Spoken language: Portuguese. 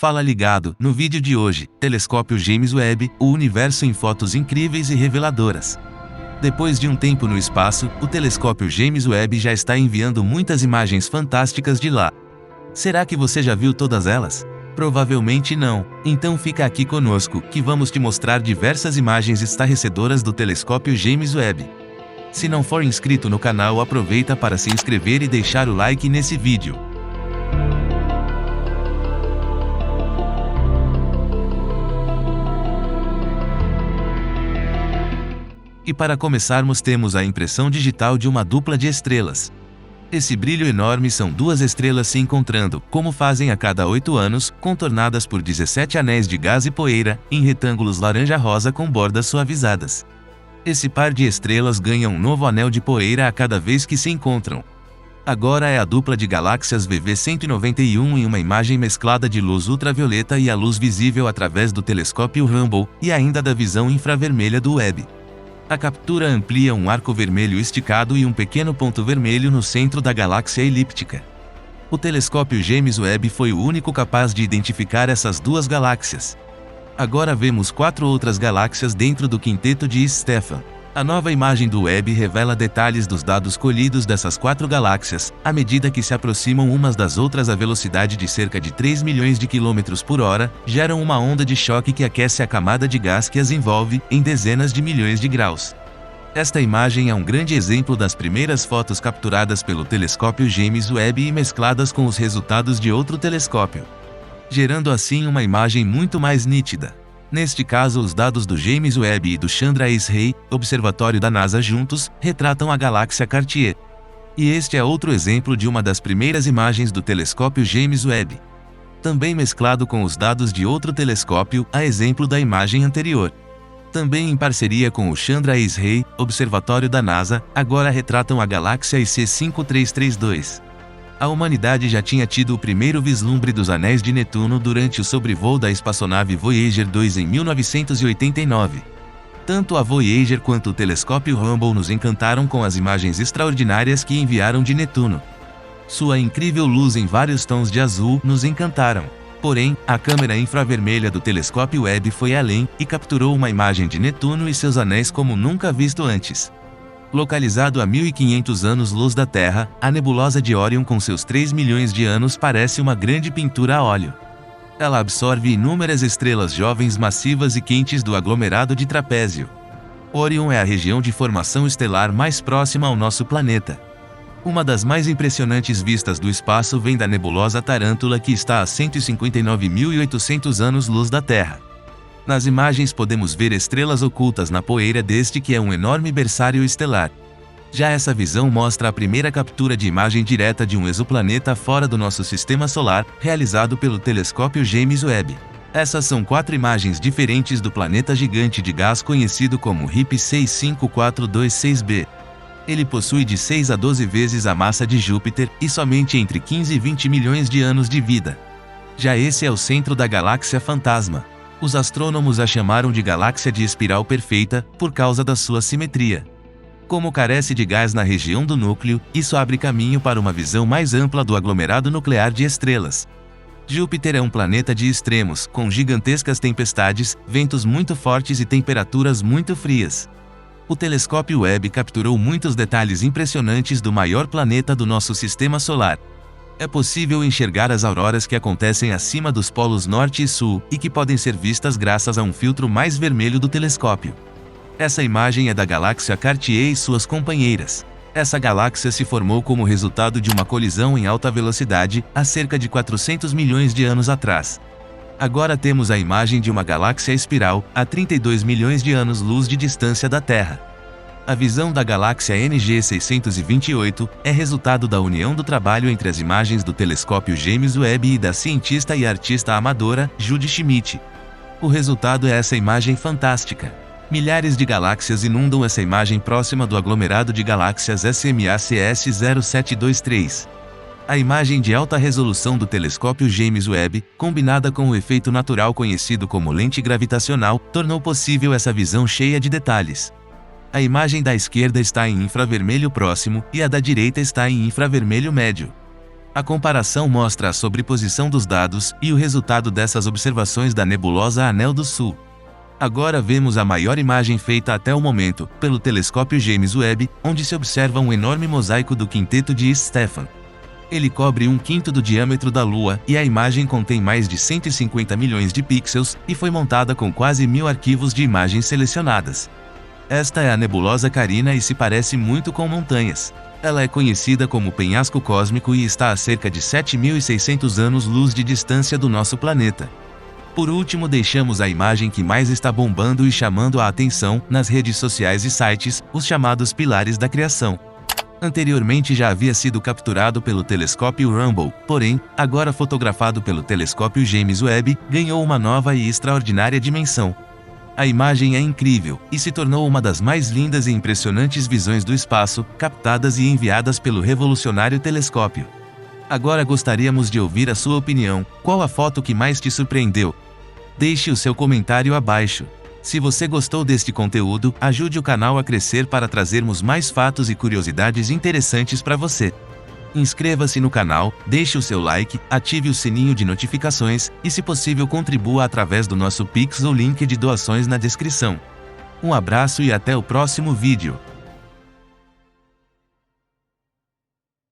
Fala ligado, no vídeo de hoje, telescópio James Webb, o universo em fotos incríveis e reveladoras. Depois de um tempo no espaço, o telescópio James Webb já está enviando muitas imagens fantásticas de lá. Será que você já viu todas elas? Provavelmente não, então fica aqui conosco, que vamos te mostrar diversas imagens estarrecedoras do telescópio James Webb. Se não for inscrito no canal, aproveita para se inscrever e deixar o like nesse vídeo. E para começarmos temos a impressão digital de uma dupla de estrelas. Esse brilho enorme são duas estrelas se encontrando, como fazem a cada 8 anos, contornadas por 17 anéis de gás e poeira, em retângulos laranja-rosa com bordas suavizadas. Esse par de estrelas ganha um novo anel de poeira a cada vez que se encontram. Agora é a dupla de galáxias VV191 em uma imagem mesclada de luz ultravioleta e a luz visível através do telescópio Hubble, e ainda da visão infravermelha do Webb. A captura amplia um arco vermelho esticado e um pequeno ponto vermelho no centro da galáxia elíptica. O telescópio James Webb foi o único capaz de identificar essas duas galáxias. Agora vemos 4 outras galáxias dentro do quinteto de Stephan. A nova imagem do Webb revela detalhes dos dados colhidos dessas 4 galáxias, à medida que se aproximam umas das outras à velocidade de cerca de 3 milhões de quilômetros por hora, geram uma onda de choque que aquece a camada de gás que as envolve, em dezenas de milhões de graus. Esta imagem é um grande exemplo das primeiras fotos capturadas pelo telescópio James Webb e mescladas com os resultados de outro telescópio, gerando assim uma imagem muito mais nítida. Neste caso, os dados do James Webb e do Chandra-X-Ray, observatório da NASA juntos, retratam a galáxia Cartier. E este é outro exemplo de uma das primeiras imagens do telescópio James Webb, também mesclado com os dados de outro telescópio, a exemplo da imagem anterior. Também em parceria com o Chandra-X-Ray, observatório da NASA, agora retratam a galáxia IC5332. A humanidade já tinha tido o primeiro vislumbre dos anéis de Netuno durante o sobrevoo da espaçonave Voyager 2 em 1989. Tanto a Voyager quanto o telescópio Hubble nos encantaram com as imagens extraordinárias que enviaram de Netuno. Sua incrível luz em vários tons de azul nos encantaram. Porém, a câmera infravermelha do telescópio Webb foi além, e capturou uma imagem de Netuno e seus anéis como nunca visto antes. Localizado a 1500 anos-luz da Terra, a nebulosa de Órion com seus 3 milhões de anos parece uma grande pintura a óleo. Ela absorve inúmeras estrelas jovens massivas e quentes do aglomerado de Trapézio. Órion é a região de formação estelar mais próxima ao nosso planeta. Uma das mais impressionantes vistas do espaço vem da nebulosa Tarântula, que está a 159.800 anos-luz da Terra. Nas imagens podemos ver estrelas ocultas na poeira deste que é um enorme berçário estelar. Já essa visão mostra a primeira captura de imagem direta de um exoplaneta fora do nosso sistema solar, realizado pelo telescópio James Webb. Essas são 4 imagens diferentes do planeta gigante de gás conhecido como RIP 65426b. Ele possui de 6 a 12 vezes a massa de Júpiter, e somente entre 15 e 20 milhões de anos de vida. Já esse é o centro da galáxia fantasma. Os astrônomos a chamaram de galáxia de espiral perfeita, por causa da sua simetria. Como carece de gás na região do núcleo, isso abre caminho para uma visão mais ampla do aglomerado nuclear de estrelas. Júpiter é um planeta de extremos, com gigantescas tempestades, ventos muito fortes e temperaturas muito frias. O telescópio Webb capturou muitos detalhes impressionantes do maior planeta do nosso sistema solar. É possível enxergar as auroras que acontecem acima dos polos norte e sul, e que podem ser vistas graças a um filtro mais vermelho do telescópio. Essa imagem é da galáxia Cartier e suas companheiras. Essa galáxia se formou como resultado de uma colisão em alta velocidade, há cerca de 400 milhões de anos atrás. Agora temos a imagem de uma galáxia espiral, a 32 milhões de anos-luz de distância da Terra. A visão da galáxia NG 628 é resultado da união do trabalho entre as imagens do telescópio James Webb e da cientista e artista amadora, Judy Schmidt. O resultado é essa imagem fantástica. Milhares de galáxias inundam essa imagem próxima do aglomerado de galáxias SMACS 0723. A imagem de alta resolução do telescópio James Webb, combinada com o efeito natural conhecido como lente gravitacional, tornou possível essa visão cheia de detalhes. A imagem da esquerda está em infravermelho próximo, e a da direita está em infravermelho médio. A comparação mostra a sobreposição dos dados e o resultado dessas observações da nebulosa Anel do Sul. Agora vemos a maior imagem feita até o momento, pelo telescópio James Webb, onde se observa um enorme mosaico do quinteto de East Stephan. Ele cobre 1/5 do diâmetro da Lua e a imagem contém mais de 150 milhões de pixels e foi montada com quase 1000 arquivos de imagens selecionadas. Esta é a nebulosa Carina e se parece muito com montanhas. Ela é conhecida como penhasco cósmico e está a cerca de 7.600 anos-luz de distância do nosso planeta. Por último, deixamos a imagem que mais está bombando e chamando a atenção nas redes sociais e sites, os chamados pilares da criação. Anteriormente já havia sido capturado pelo telescópio Hubble, porém, agora fotografado pelo telescópio James Webb, ganhou uma nova e extraordinária dimensão. A imagem é incrível, e se tornou uma das mais lindas e impressionantes visões do espaço, captadas e enviadas pelo revolucionário telescópio. Agora gostaríamos de ouvir a sua opinião. Qual a foto que mais te surpreendeu? Deixe o seu comentário abaixo. Se você gostou deste conteúdo, ajude o canal a crescer para trazermos mais fatos e curiosidades interessantes para você. Inscreva-se no canal, deixe o seu like, ative o sininho de notificações e, se possível, contribua através do nosso Pix ou link de doações na descrição. Um abraço e até o próximo vídeo.